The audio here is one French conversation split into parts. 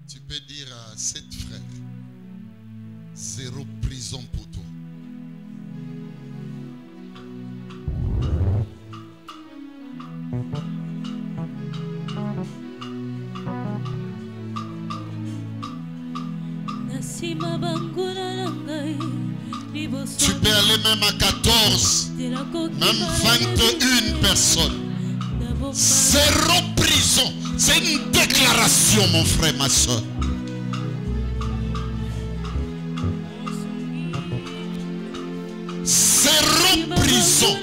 Tu peux dire à 7 frères, 0 prison pour toi. Tu peux aller même à 14, même 21 personnes. 0 prison. C'est une déclaration, mon frère, ma soeur. Zéro prison.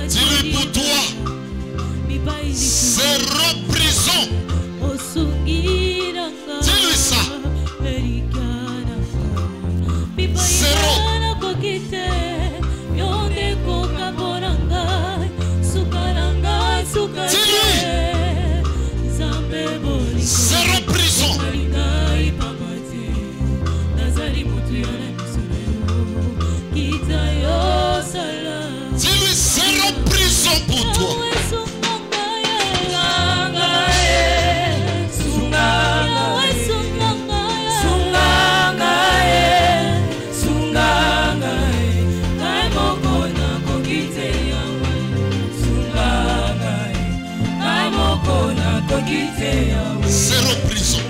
Dis-lui pour toi. 0 prison. Dis-lui ça. 0. Dis-lui. 0 prison. Dis-lui 0 prison pour toi. Zéro prison.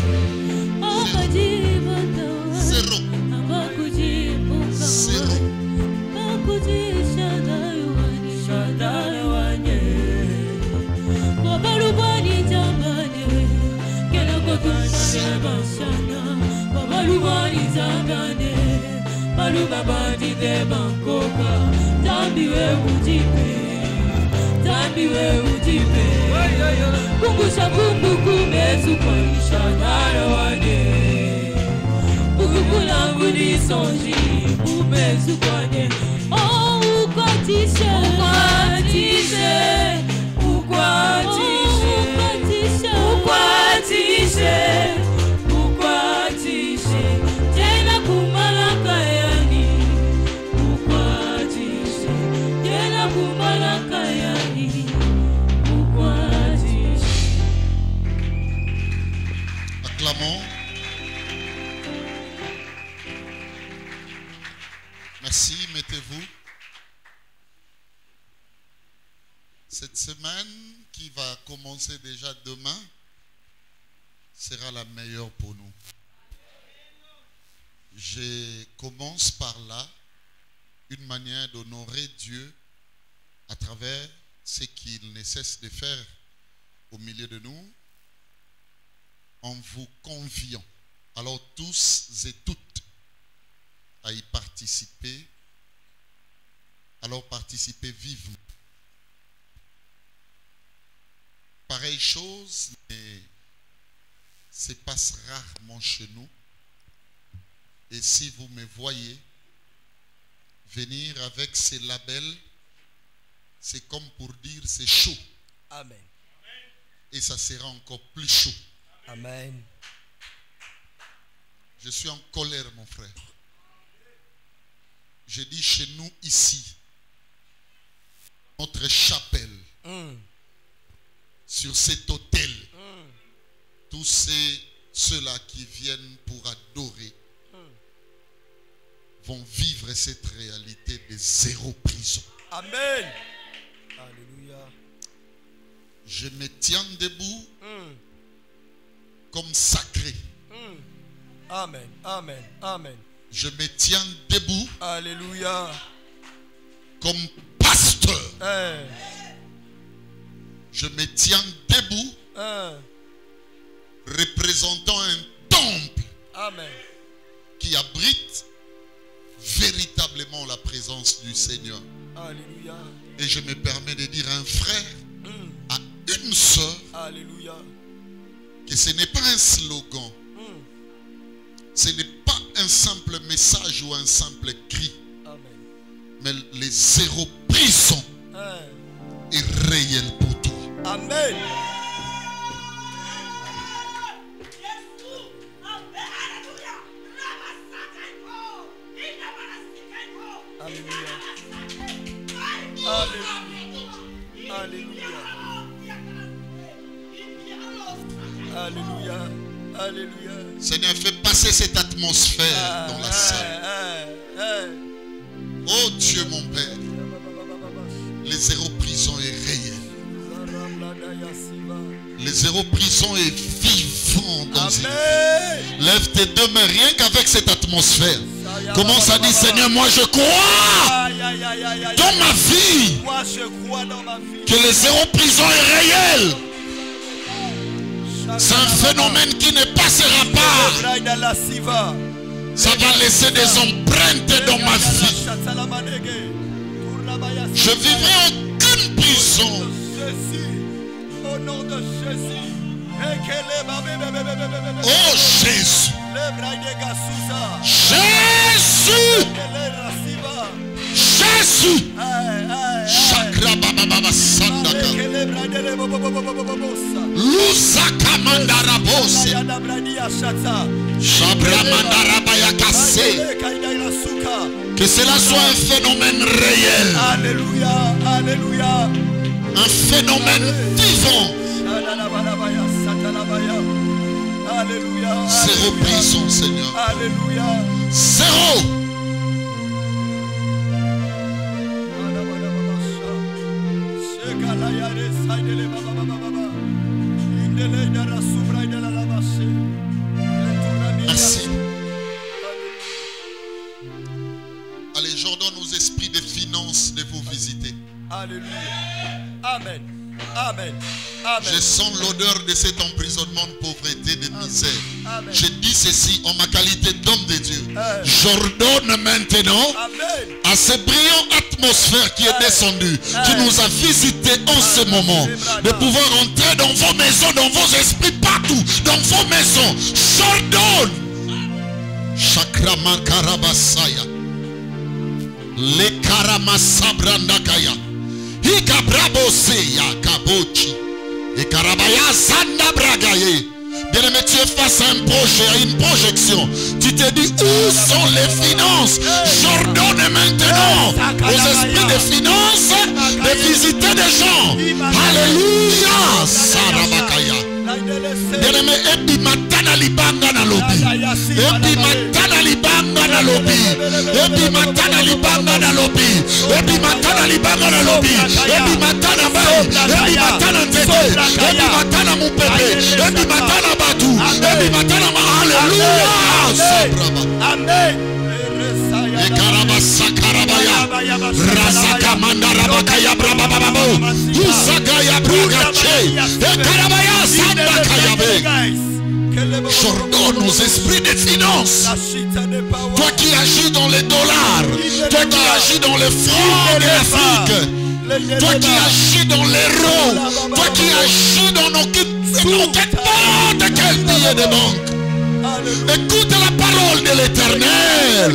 Zéro. Zéro. Acclamons. Merci, mettez-vous. Cette semaine qui va commencer déjà demain sera la meilleure pour nous. Je commence par là une manière d'honorer Dieu à travers ce qu'il ne cesse de faire au milieu de nous, en vous conviant, alors tous et toutes, à y participer. Alors participez vivement. Pareille chose se passe rarement chez nous. Et si vous me voyez venir avec ces labels, c'est comme pour dire c'est chaud. Amen. Et ça sera encore plus chaud. Amen. Je suis en colère, mon frère. Je dis chez nous ici, notre chapelle, sur cet autel, tous ceux-là qui viennent pour adorer vont vivre cette réalité de 0 prison. Amen. Alléluia. Je me tiens debout comme sacré. Amen. Amen. Amen. Je me tiens debout. Alléluia. Comme pasteur. Hey. Je me tiens debout. Représentant un temple. Amen. Qui abrite véritablement la présence du Seigneur. Alléluia. Et je me permets de dire à un frère, à une sœur, alléluia, que ce n'est pas un slogan, ce n'est pas un simple message ou un simple cri. Amen. Mais les 0 prison est réel pour toi. Amen. Alléluia. Seigneur, fais passer cette atmosphère dans la salle. Oh Dieu mon Père, les zéro prison est réel. Les zéro prison est vivant dans une vie. Lève tes deux mains rien qu'avec cette atmosphère. Commence à dire, Seigneur, moi je crois dans ma vie que les zéro prison est réel. C'est un phénomène qui ne passera pas. Ça va laisser des empreintes dans ma vie. Je vivrai aucune prison. Au nom de Jésus. Oh Jésus. Jésus. Jésus. Chakra baba baba sandaka. Lusaka mandarabose. Shabra mandarabaya kase. Que cela soit un phénomène réel. Alléluia. Alléluia. Un phénomène vivant. Alléluia. Zéro prison, Seigneur. Alléluia. Zéro. Merci. Allez, j'ordonne aux esprits des finances de vous visiter. Alléluia. Amen. Amen. Amen. Je sens l'odeur de cet emprisonnement de pauvreté, de misère. Amen. Je dis ceci en ma qualité d'homme de Dieu. J'ordonne maintenant à ce brillant atmosphère qui est descendu, qui nous a visités en ce moment, de pouvoir entrer dans vos maisons, dans vos esprits, partout, dans vos maisons. J'ordonne. Chakrama Karabasaya. Le Karamasabrandakaya. Ikabraboseya Kabochi. Et Karabaya Sanda Bragaye. Bien-aimé, tu es face à un projet, à une projection. Tu te dis, où sont les finances? J'ordonne maintenant aux esprits des finances de visiter des gens. Alléluia. Sarabakaya. Bien-aimé, ebi matana libanga na lobi. Ebi matana libanga na lobi. Ebi matana libanga na lobi. Ebi matana libanga na lobi. Ebi matana bai. Ebi matana tete. Ebi matana mupepe. Ebi matana batu. Ebi matana ma. Alléluia. Amen. Ekarabasa karabaya. Razaka mandarabakaya brabababo. Usagaya bragache. Ekarabaya sandakayabe. J'ordonne aux esprits des finances. Toi qui agis dans les dollars. Toi qui agis dans les francs de l'Afrique. Toi qui agis dans l'euro. Toi qui agis dans nos n'importe quel billet de banque. Écoute la parole de l'Éternel.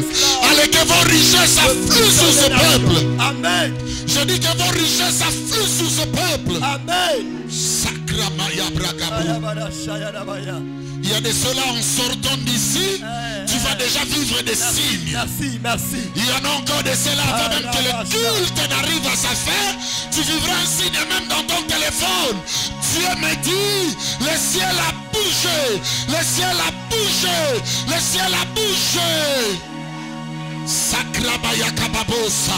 Allez, que vos richesses affluent sur ce peuple. Amen. Je dis que vos richesses affluent sur ce peuple. Amen. Sakramaya Bragabou. Il y a de cela en sortant d'ici, tu vas déjà vivre des signes. Merci, merci. Il y en a encore de cela avant même que le culte n'arrive à sa fin. Tu vivras un signe même dans ton téléphone. Dieu me dit, le ciel a bougé. Le ciel a bougé. Le ciel a bougé. Sakrabaya Kababosa.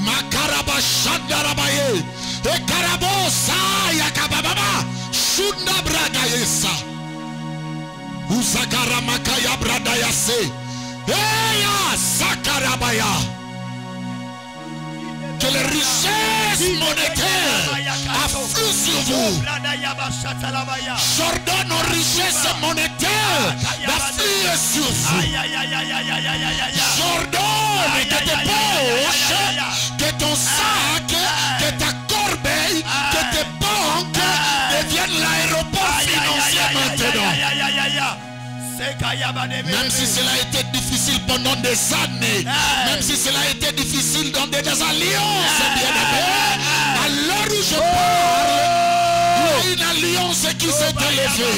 Makarabashandarabaye. Ekarabosa Yakabababa. Shunda Bragayesa. Usagara Makaya Bradayase. Eya Sakarabaya. Que les richesses monétaires affluent sur vous. J'ordonne aux richesses monétaires d'affluer sur vous. J'ordonne que tes poches, que ton sac, que ta corbeille, que tes banques deviennent l'aéroport financier maintenant. Même si cela a été difficile pendant des années, même si cela a été difficile dans des alliances, bien-aimés, à l'heure où je parle, il y a une alliance qui s'est élevée.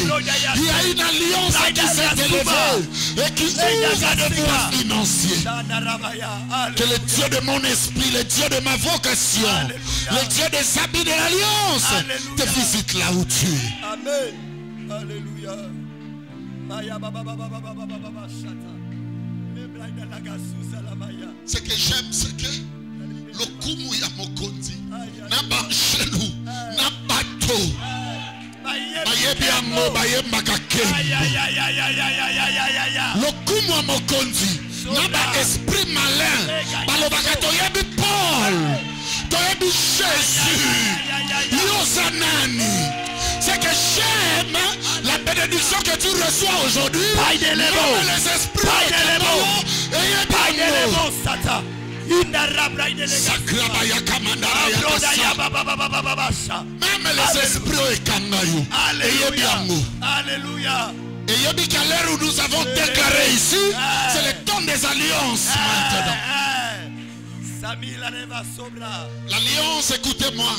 Il y a une alliance qui s'est élevée et qui ouvre de voies financiers. Que le Dieu de mon esprit, le Dieu de ma vocation, le Dieu des habits de l'alliance te visite là où tu es. Amen. Alléluia. Ce que j'aime, c'est que le kumu ya mokonzi na banchelu na bato bayebi yango bayembaka kembo. Le kumu ya mokonzi na ba esprit malin balobaka toyebi Paul, toyebi Jésus, yoza nani. C'est que j'aime la bénédiction que tu reçois aujourd'hui. Les esprits même les esprits Alléluia. et Yobi qu'à l'heure où nous avons déclaré ici, c'est le temps des alliances maintenant. L'alliance, écoutez-moi,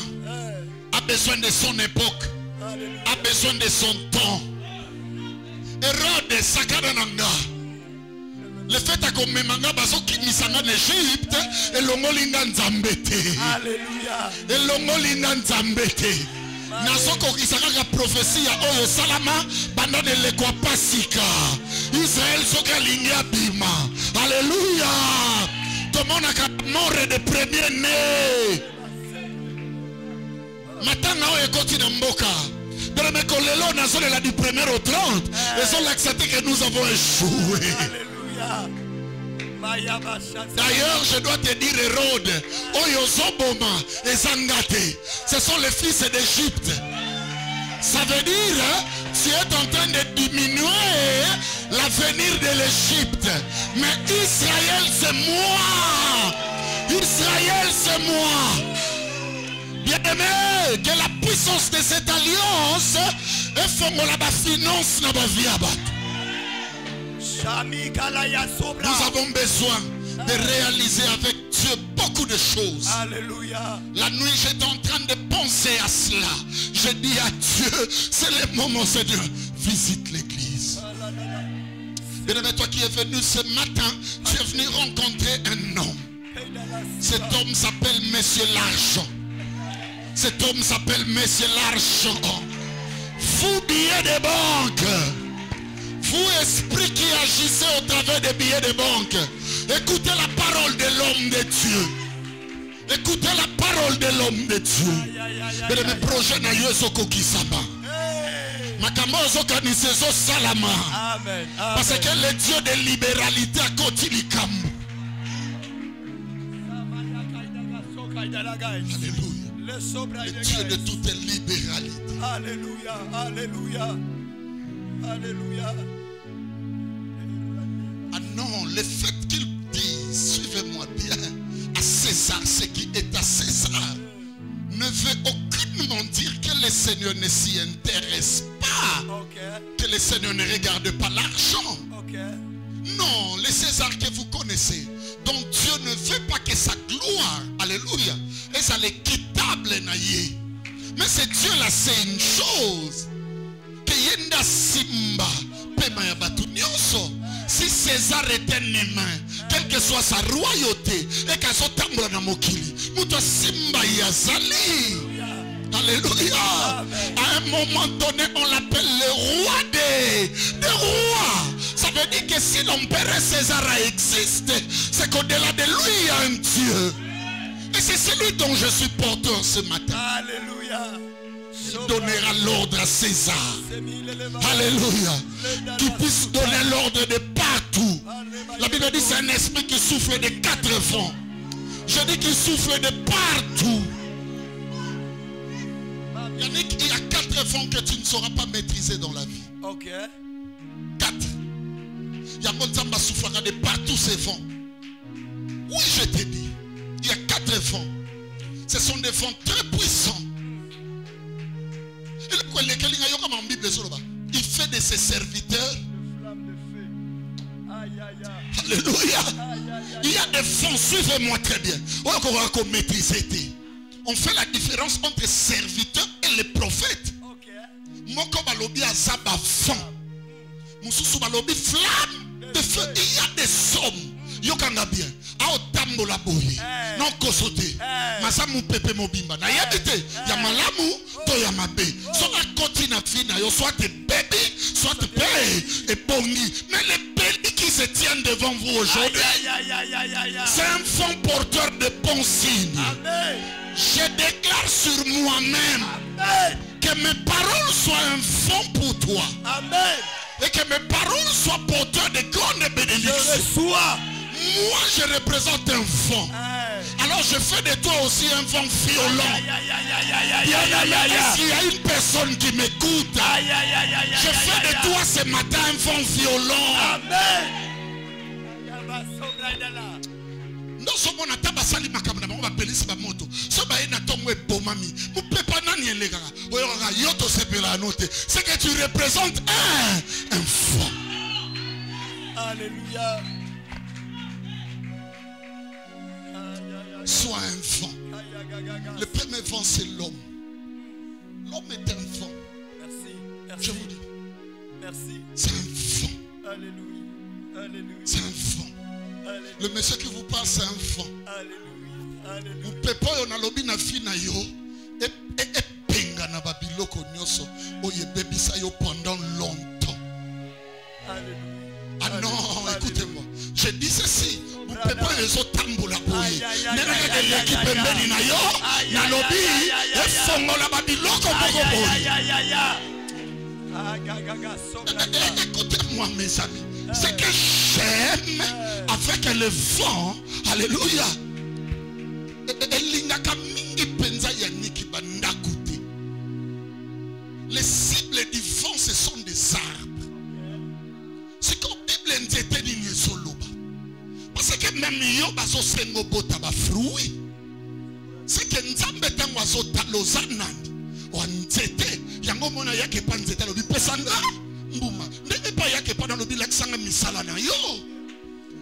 a besoin de son époque, a besoin de son temps. Hérode Sakarananga, le fait que Memanga baso kimisanga en Égypte, et l'ongolinga nzambete. Alléluia. Et l'ongolinga nzambete. Nasoko kisaka prophétie oyo salama banda de lekwa pasika. Israël soka linya bima. Alléluia. Tout le monde a mort de premier né. Matanga oyo ekoti na mboka. Dans le kolelo na zone la du 1er au 30. Et sont l'accepté que nous avons échoué. Alléluia. D'ailleurs, je dois te dire, Hérode, Oyozoboma et Zangate, ce sont les fils d'Égypte. Ça veut dire, tu es en train de diminuer l'avenir de l'Égypte. Mais Israël, c'est moi. Israël, c'est moi. Bien-aimé, que la puissance de cette alliance est fongola ba finance na ba viaba. Nous avons besoin de réaliser avec Dieu beaucoup de choses. Alléluia. La nuit, j'étais en train de penser à cela. Je dis à Dieu, c'est le moment, Seigneur, visite l'église. Bien-aimé, toi qui es venu ce matin, tu es venu rencontrer un homme. Cet homme s'appelle Monsieur l'Argent. Cet homme s'appelle Monsieur l'Argent. Fou billet de banque. Vous, esprit qui agissez au travers des billets de banque, écoutez la parole de l'homme de Dieu. Écoutez la parole de l'homme de Dieu. Et mes projets na yeso kokisama. Makambozo kanisezo salama. Amen. Parce que le Dieu de libéralité a continué kambo. Alléluia. Le Dieu de toute libéralité. Alléluia. Alléluia. Alléluia. Ah non, le fait qu'il dise, suivez-moi bien, à César ce qui est à César, ne veut aucunement dire que le Seigneur ne s'y intéresse pas, que le Seigneur ne regarde pas l'argent. Non, le César que vous connaissez, dont Dieu ne veut pas que sa gloire, alléluia, et ça l'équitable naïe. Mais c'est Dieu là, c'est une chose. Yenda Simba, Pema Yabatu Nyonso. Si César était humain, quelle que soit sa royauté, et qu'à son tambour na mokili, Mouto Simba Yazali. Alléluia. À un moment donné, on l'appelle le roi des rois. Ça veut dire que si l'empereur César existe, c'est qu'au-delà de lui, il y a un Dieu. Et c'est celui dont je suis porteur ce matin. Alléluia. Il donnera l'ordre à César. Alléluia. Qui puisse donner l'ordre de partout. La Bible dit c'est un esprit qui souffle de 4 vents. Je dis qu'il souffle de partout. Yannick, il y a 4 vents que tu ne sauras pas maîtriser dans la vie. 4. Yamonzamba soufflera de partout ces vents. Oui, je te dis. Il y a 4 vents. Ce sont des vents très puissants. Il fait de ses serviteurs. Alléluia. Il y a des fonds, suivez-moi très bien. On fait la différence entre serviteurs et les prophètes. Moko balobi azaba fond. Mususu balobi flamme de feu. Il y a des hommes. Yokanga bien. Ao tambola boye. Non kosote. Masamu pepe mobimba. Na yebite. Ya malamu to ya mabe. So la koti na fina yo soit bébé, soit père et bongi. Mais les bébés qui se tiennent devant vous aujourd'hui, c'est un fond porteur de bons signes. Amen. Je déclare sur moi-même que mes paroles soient un fond pour toi. Amen. Et que mes paroles soient porteurs de grandes bénédictions. Moi, je représente un fond. Alors, je fais de toi aussi un fond violent. S'il y a une personne qui m'écoute, je fais de toi ce matin un fond violent. Amen. Non seulement na tabasali makamna bango bapelisi ba moto so ba ina tongo ebomami mupepa nani elega oyoka yoto sepela note c'est que tu représentes un fond. Alléluia. Sois un fond. Le premier fond c'est l'homme. L'homme est un fond. Merci. Je vous dis. Merci. C'est un fond. Alléluia. Alléluia. C'est un fond. Le monsieur qui vous parle, c'est un fond. Alléluia. Vous pepo yo na lobi na fina yo et penga na babiloko nyoso oye bebisa yo pendant longtemps. Alléluia. Ah non, écoutez-moi. Je dis ceci. Vous pepo yo tambola boye. Nena de l'équipe mbeni na yo na lobi e fongola babiloko moko boye. Écoutez-moi mes amis. C'est que j'aime avec le vent. Alléluia. Les cibles du vent, ce sont des arbres. C'est comme la Bible n'était ni soloba. Parce que même yoba so sengo bota ba fruit. C'est que nzambe tangwa so talozanandi. Wanzete yango mona yake panzeta lobi pesanga mbuma. Ndenge pa yake pa lobi laksanga misala na yo.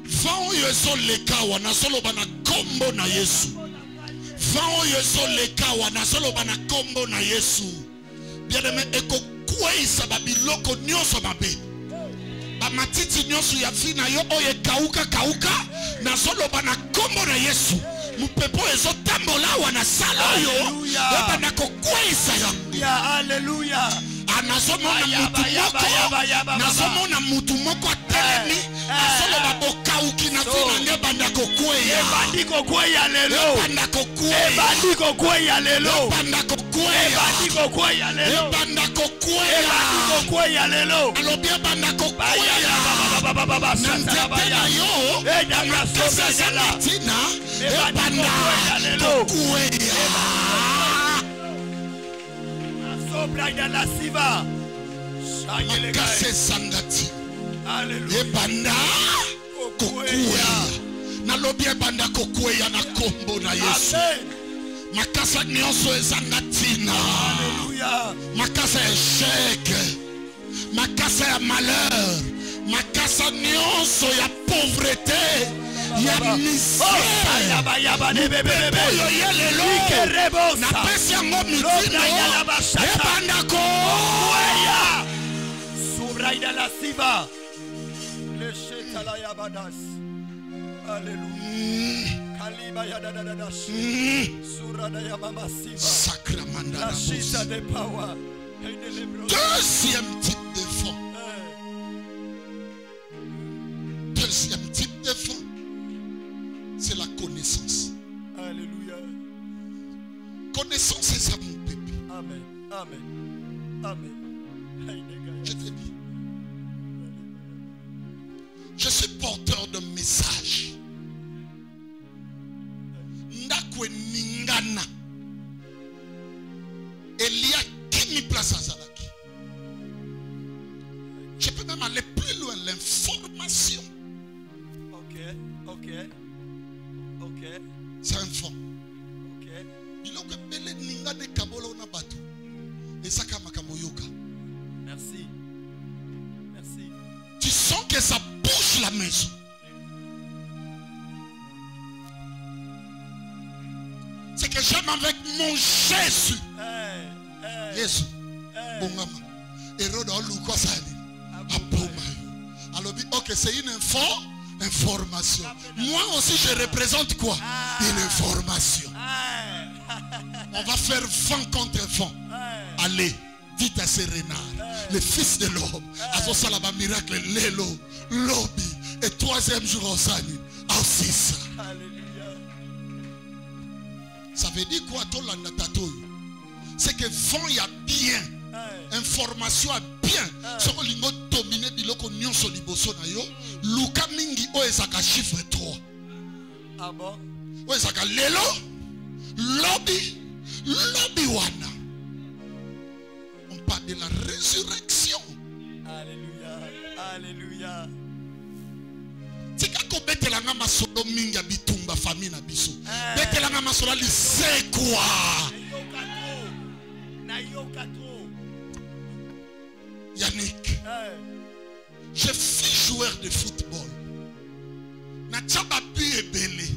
Vent yo so leka wana solo bana kombo na Yesu. Vent yo so leka wana solo bana kombo na Yesu. Bien-aimé eko kwesa babiloko nyoso mabe. Ba matiti nyoso ya fina yo oye kauka na solo bana kombo na Yesu. Mupepo ezo tambola wana sala yo. Bana ko kwesa yo. Alléluia. Anasomona mutu moko atelemi asolo babokauki na fina nge banda kokweya ebandi kokweya lelo banda kokweya ebandi kokweya lelo banda kokweya ebandi kokweya lelo banda kokweya ebandi kokweya lelo alobi banda kokweya baya yo edanga sobela tina ebandi kokweya lelo sobra de la siva makase sangati ebanda kokweya nalobi ebanda kokweya na kombo na Yesu makasa nyonso ezangatina makasa échec makasa ya malheur makasa nyonso ya pauvreté ya misère oyo ye lelo napesi yango mitino ebanda kokweya Subraida la siva le shetala yabadas. Alléluia. Kaliba yadadadadas. Surada yababa siva. Sacramanda la shisa de power. Deuxième type de fond. Deuxième type de fond. C'est la connaissance. Alléluia. Connaissance, c'est ça mon bébé. Amen. Amen. Amen. Je te dis. Je suis porteur de message. Ndakwe ningana. Elia kimi place à Zalaki. Je peux même aller plus loin. L'information. Ok. C'est un fond. Ok. Il a que belle ningane kabolo na batu. Et ça kamakamoyoka. Merci. Tu sens que ça bouge la maison. C'est que j'aime avec mon Jésus. Jésus. Bongama. Hérode Oluko Sali. Abomayo. Alors, ok, c'est une info. Information. Moi aussi, je représente quoi? Une information. On va faire vent contre vent. Allez, dites à ces renards, le fils de l'homme, à son miracle, l'élo, lobby, et troisième jour au sani, aussi ça. Ça veut dire quoi? C'est que vent y a bien, information a bien. Ce que l'ingo domine biloko nyonso liboso na yo, luka mingi o ezaka chiffre 3. Ah bon? O ezaka lelo, lobby, lobby wana. On parle de la résurrection. Alléluia, alléluia. Tika ko betelanga masolo mingi ya bitumba famille na biso. Betelanga masolo lisekwa. Yannick, je suis joueur de football. Natchababu est belé.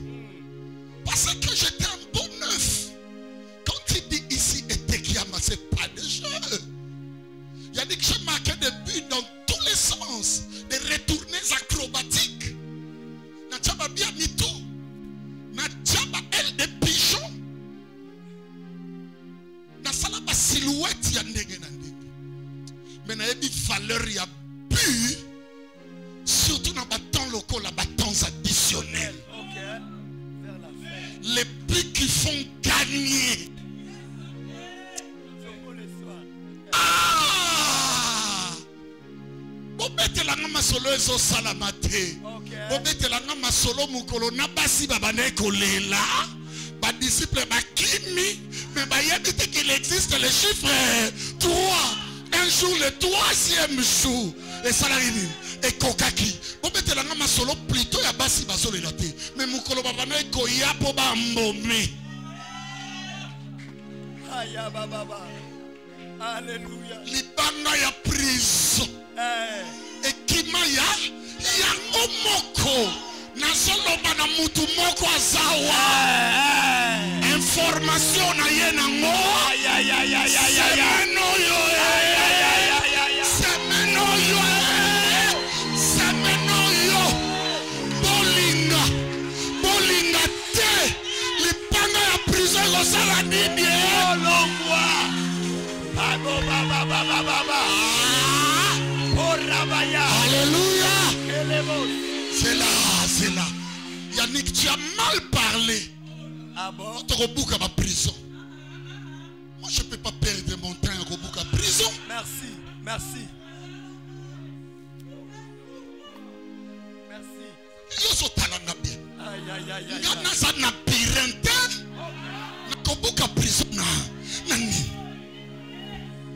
Parce que j'étais un bon neuf. Quand il dit ici Etekiama, c'est pas de jeu. Yannick, j'ai marqué des buts dans tous les sens. Des retournées acrobatiques. Natchababu a mis tout. Natchaba, elle, des pigeons. Nasala ba silhouette ya ndenge na ndenge. Mais na yebi valeur ya but, surtout dans les temps locaux, les temps additionnels. Les buts qui font gagner. Ah! Bobete la ngama solo ezo salamate. Bobete la ngama solo mukolo na basi babane kolela. Ba disciple ba kimi, mais ba yebite qu'il existe le chiffre 3. Un jour, le troisième jour, et Salarine, et Kokaki. Vous mettez la main solo plutôt ya basi basolo la té. Mais mon kolo babana e koya po ba mbomé. Aya baba. Alléluia. Libana ya prison. Et kimaya ya omoko. Na solo bana mutu moko azawa. Information na yena ngo. Alléluia. C'est là, c'est là. Yannick, tu as mal parlé. Ah bon? Tu as ma prison. Moi, je ne peux pas perdre mon temps à prison. Merci, merci. Merci. Yo so talanga bien. Aïe, aïe, aïe, aïe. Yana sa na pirente. Na kobuka prison na. Nani.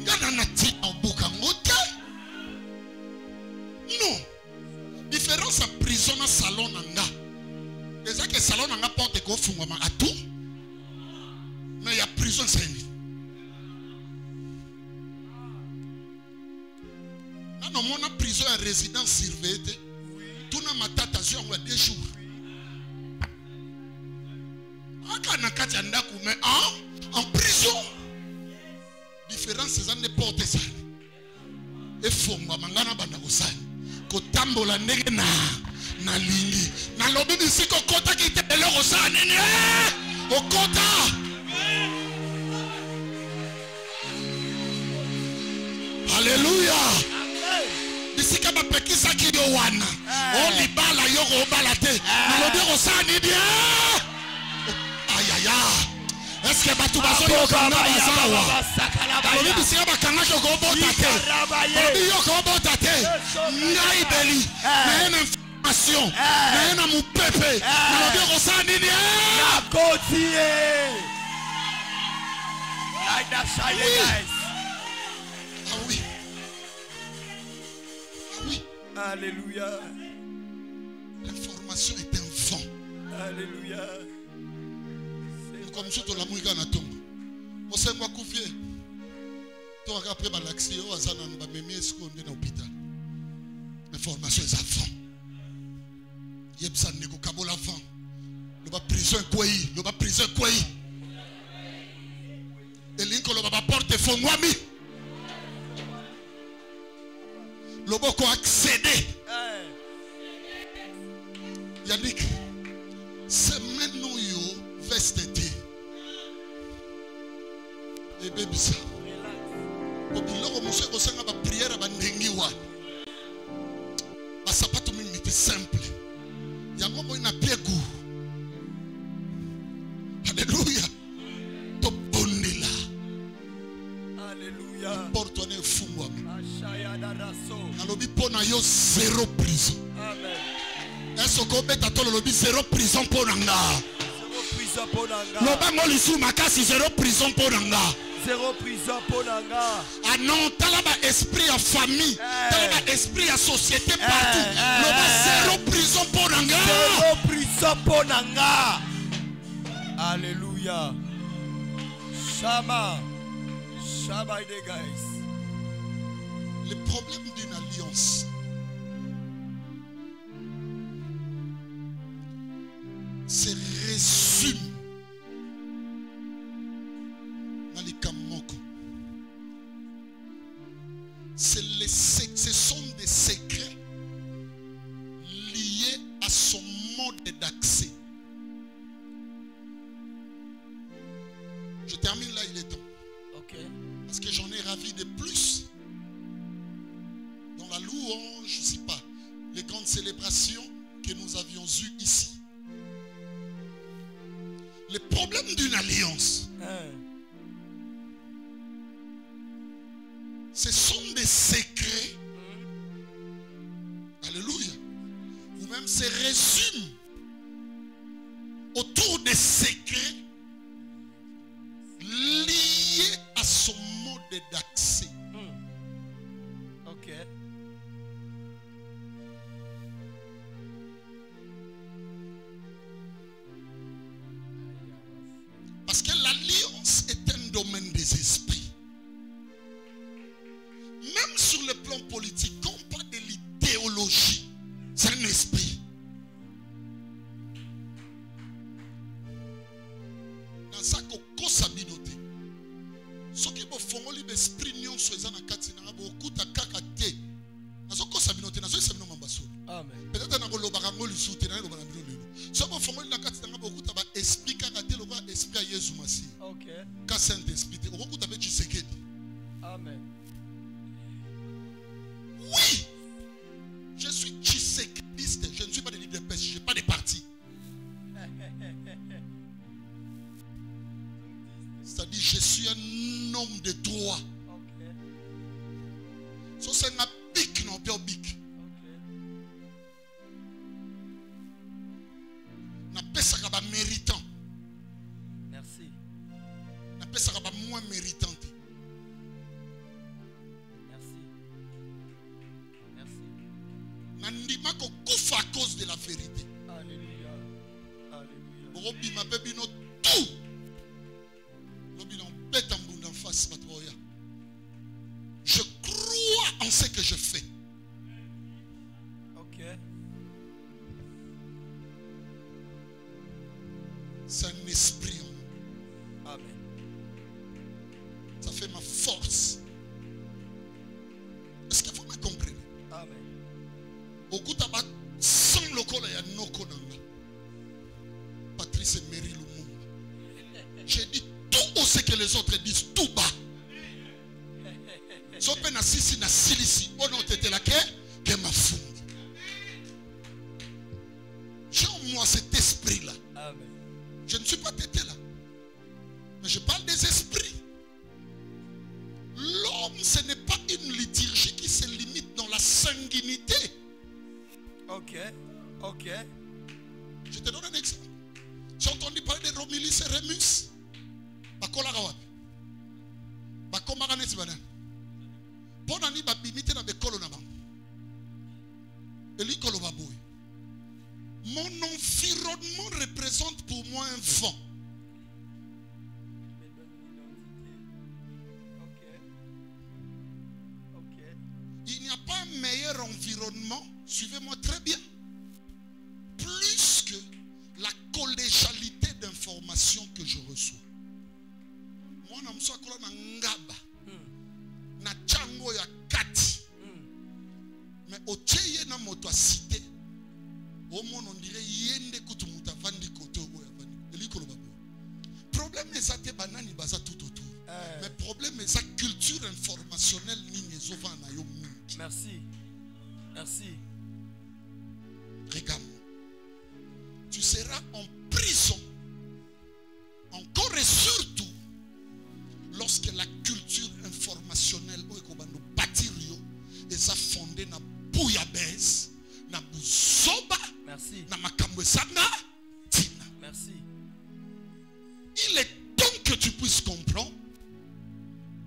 Yana na ti na buka ngote. Non. Différence à prison na salon nanga. Déjà que salon nanga porte ko fungwa à tout. Mais il y a prison c'est une. Non, mon prison est résidence surveillée. Tout na matata sur 2 jours. En prison. Différence c'est ne porte ça. Et fongwa mangana banda kosani. Ko tambola ndenge na lingi. Na lobi bisiko kota ki te le kosani ni. O kota. Alléluia. Bisika ba pekisa ki yo wana. O libala yo ko balate. Na lobi kosani bien. Aïe aïe aïe. Est-ce que batu baso yo kanga basawa? Alobi bisika bakanga yo ko botate. Alobi yo ko botate. Ngai beli. Na une information. Na une mu pepe. Alobi kosani bien. La côtier. Like that shy guys. Ah oui. Ah oui. Alléluia. L'information est un vent. Alléluia. Comme surtout la mouika na tombe. On s'est quoi confier. Toi après balaxi o azana ba memi esco ndé na hôpital. L'information est à vent. Yebsa neko kabola vent. Le ba prison quoi? Le ba prison quoi? Et l'inko le ba porte fongwami. Le boko accéder. Relax. Biloko muso ekosanga ba prière bandengi wana. Ba sapato mingi simple. Yango mo ina piegu. Alléluia. To bondela. Alléluia. Porte ne fungwa. Ashaya daraso. Nalobi pona yo zéro prison. Amen. Est-ce que beta to lobi zéro prison pona nga? Zéro prison ponanga. Loba mo lisu makasi zéro prison pona nga. Zéro prison ponanga. Ah non, talaba esprit en famille, talaba esprit en société partout. Loba zéro prison ponanga. Zéro prison ponanga. Alléluia. Shama. Shama des guys. Le problème d'une alliance, se résume dans les Kamoko. Ce sont des secrets liés à son mode d'accès. Je termine là, il est temps. Ok. Parce que j'en ai ravi de plus. Dans la louange, je ne sais pas, les grandes célébrations que nous avions eues ici. Le problème d'une alliance, ce sont des secrets. Alléluia. Ou même se résument autour des secrets liés à son mode d'accès. Ok. Parce que l'alliance est un domaine des esprits. Même sur le plan politique, quand on parle de l'idéologie, c'est un esprit. Dans ça, qu'on s'abinote. Ce qui me font l'esprit nion soit na kati na beaucoup ta kakate. Na so ko s'abinote, na so s'abino mambaso. Amen. Peut-être na ko lobaka ngoli soute na lobaka bino lelo. So ko font na kati na beaucoup ta ba esprit kakate loba esprit à Jésus Masi. Ok. Ka Saint-Esprit, au beaucoup ta be Tshisekedi. Amen. Oui, je suis tshisekidiste, je ne suis pas de leader de je n'ai pas de parti. C'est-à-dire, je suis un homme de droit. Ok. So c'est un bic, non, bien bic. N'a pas ça comme méritant. Merci. N'a pas ça comme moins méritant. Merci. Merci. Nandima ko kufa à cause de la vérité. Alléluia. Alléluia. Robi ma baby no tout. Robi non bête en bout d'en face patoya. Je crois en ce que je fais. Ok. C'est un esprit en moi. Amen. Ça fait ma force. Est-ce que vous me comprenez? Amen. Beaucoup tabac sans le col et no konanga. Patrice et Mary Lumumba. J'ai dit tout ce que les autres disent tout bas. Sope na sisi na silisi. Oh non, t'étais là que ma fou. J'ai en moi cet esprit-là. Amen. Je ne suis pas tété là. Mais je parle des esprits. L'homme, ce n'est pas une liturgie qui se limite dans la sanguinité. Ok. Ok. Je te donne un exemple. J'ai entendu parler de Romulus et Rémus. Bakola kawapi. Bakoma kaneti banan. Ponani babimite na bekolo na bang. Elikolo baboy. Mon environnement représente pour moi un vent. Il n'y a pas un meilleur environnement, suivez-moi très bien, plus que la collégialité d'informations que je reçois. Moi, je suis na ngaba, na chango ya kati, mais au tcheye na moto cité, au monde on dirait yende kutumuta vandi koto ya vandi. Elikolo babo. Problème est ça te banani baza tout autour. Mais problème c'est sa culture informationnelle ni ezova na yo mingi. Merci. Merci. Regarde. Tu seras en prison. Encore et surtout lorsque la culture informationnelle nous bâtir et ça fondé na bouillabaisse, na buzoba, merci, na makambo sana tina. Merci. Il est temps que tu puisses comprendre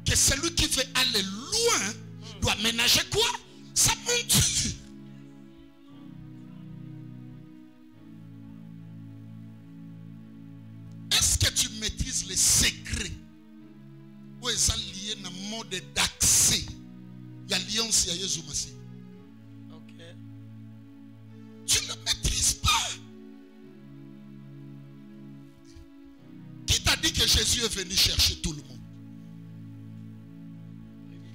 que celui qui veut aller loin doit ménager quoi? Sa monture. Est-ce que tu maîtrises les secrets où est ça lié dans le mode d'accès? Il y a l'alliance, il y a Jésus Massi. Ok. Tu ne le maîtrises pas. Qui t'a dit que Jésus est venu chercher tout le monde?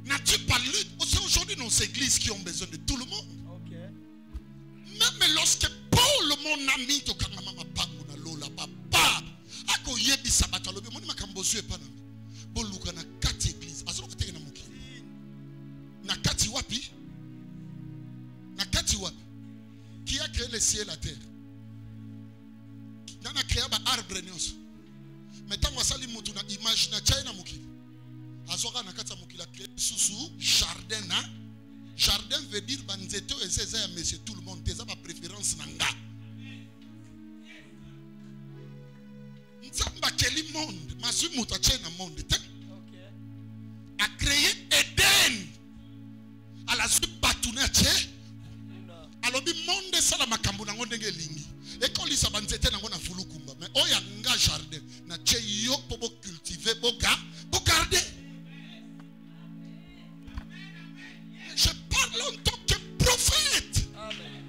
N'as-tu pas lu? C'est aujourd'hui nos églises qui ont besoin de tout le monde. Ok. Même lorsque Paul, mon ami, to kangamama pangu na lola papa, ako yebi sabato lobi, moni makambosu epana. Boluka na kati église. Azoro kutege na muki. Na kati wapi? Na kati wapi? Qui a créé le ciel et la terre? Nana créé ba arbre nyonso. Maintenant wasali mutu na image na chai na muki. Azora na kati muki la créé susu jardin na. Jardin veut dire banzeto et c'est monsieur tout le monde. T'es ma préférence nanga. Nzamba quel monde? Masu muta chai na monde. A créé Eden. À la suite batouné tché. Alors bi monde ça la makambo na ngondenge lingi. Et quand lisa banzete na ngona fulukumba. Mais oya nga jardin na tché yo pour cultiver boga, pour garder. Je parle en tant que prophète. Amen.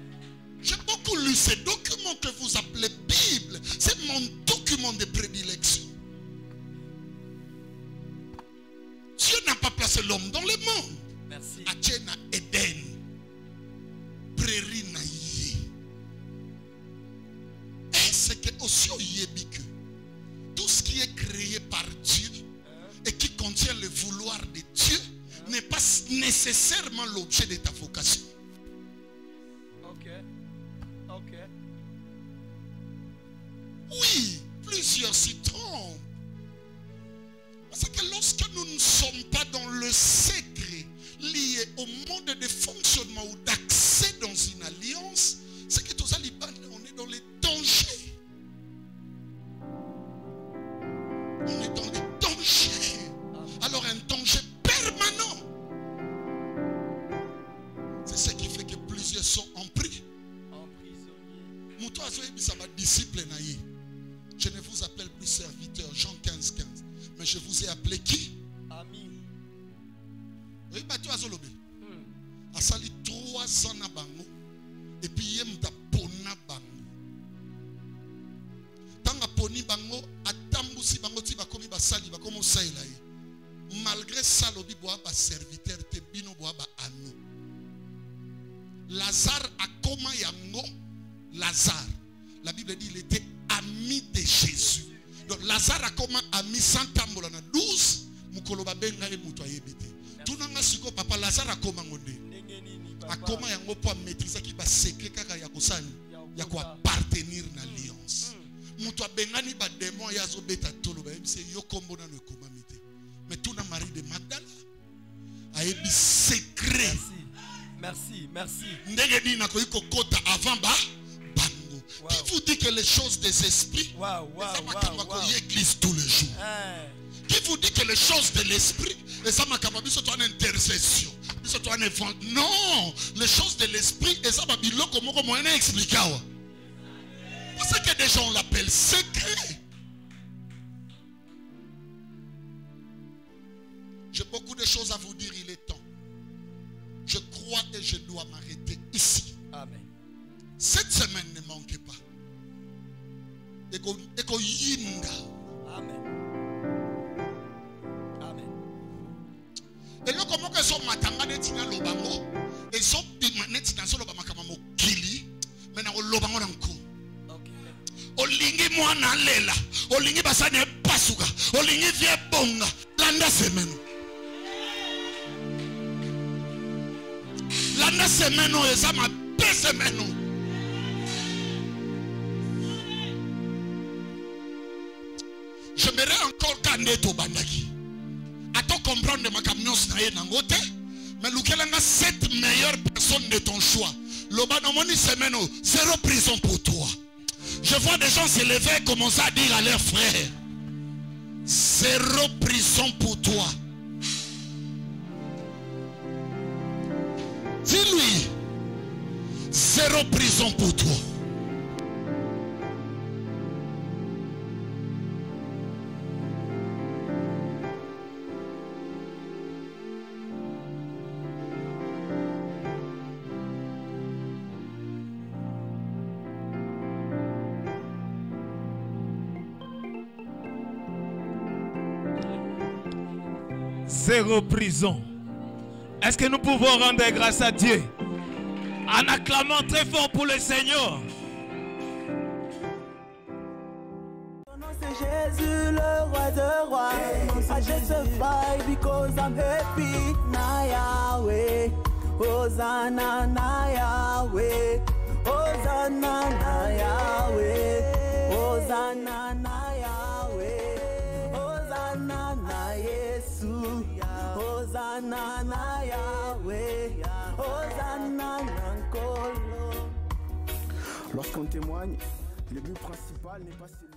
J'ai beaucoup lu ces documents que vous appelez Bible. C'est mon document de prédilection. Dieu n'a pas placé l'homme dans le monde. Merci. Atchena Eden. Prairie na yé. Et c'est que aussi au yébi que tout ce qui est créé par Dieu et qui contient le vouloir de Dieu n'est pas nécessairement l'objet de ta vocation. Ok. Ok. Oui, plusieurs s'y trompent. Parce que lorsque nous ne sommes pas dans le secret lié au mode de fonctionnement ou d'accès dans une alliance, c'est que tous les on est dans les dangers. On est dans les dangers. Alors un danger permanent. C'est ce qui fait que plusieurs sont emprisonnés. Je ne vous appelle plus serviteur. Jean 15, 15. Mais je vous ai appelé qui? Ami. Oui, bah tu as zolobé. A sali 3 ans na bango. Et puis yem da pona bango. Tanga poni bango, atambusi bango ti bakomi ba sali bakomo saila yi. Malgré ça lobi boa ba serviteur te bino boa ba ami. Lazare a koma yango. Lazare. La Bible dit il était ami de Jésus. Donc Lazare a comme ami sans tambola na 12 mukolo babenga e muto ayebite. Tunanga siko papa Lazare a comme ngonde. A comme yango po maîtriser ki ba secret kaka ya kosani ya ko appartenir na alliance. Muto abengani ba démon ya zo beta tolo ba ebise yo kombo na no komamite. Mais tuna Marie de Magdala a ebi secret. Merci, merci. Ndenge ni na ko ikokota avant ba. Wow. Qui vous dit que les choses des esprits, église tous les jours. Qui vous dit que les choses de l'esprit, et ça m'a capable de une intercession, un évent. Non, les choses de l'esprit, et ça m'a dit comment on expliqué. Parce que des gens l'appellent secret. J'ai beaucoup de choses à vous dire, il est temps. Je crois et je dois m'arrêter ici. Amen. Cette semaine ne manquez pas. Eko yinda. Amen. Amen. Et là comment que son matanga netina lobango et son bima netina so lobama kama mokili mena o lobango nanko. OK. Olingi mwana lela, olingi basane pasuka, olingi vie bonga. La Landa semaine. Landa semaine, ça m'a deux semaines. J'aimerais encore gagner ton bandaki. Attends comprendre ma camion snaye nangote. Mais lequel a 7 meilleures personnes de ton choix. L'obanomoni semaine, 0 prison pour toi. Je vois des gens se lever et commencer à dire à leurs frères. 0 prison pour toi. Dis-lui. 0 prison pour toi. Zéro prison. Est-ce que nous pouvons rendre grâce à Dieu en acclamant très fort pour le Seigneur? C'est Jésus le roi de rois. I just survive because I'm happy. Na Yahweh, Hosanna na Yahweh, Hosanna na Yahweh, Hosanna na Yahweh, Hosanna na Yesu, Hosanna na Yahweh, Hosanna na Nkolo. Lorsqu'on témoigne, le but principal n'est pas celui.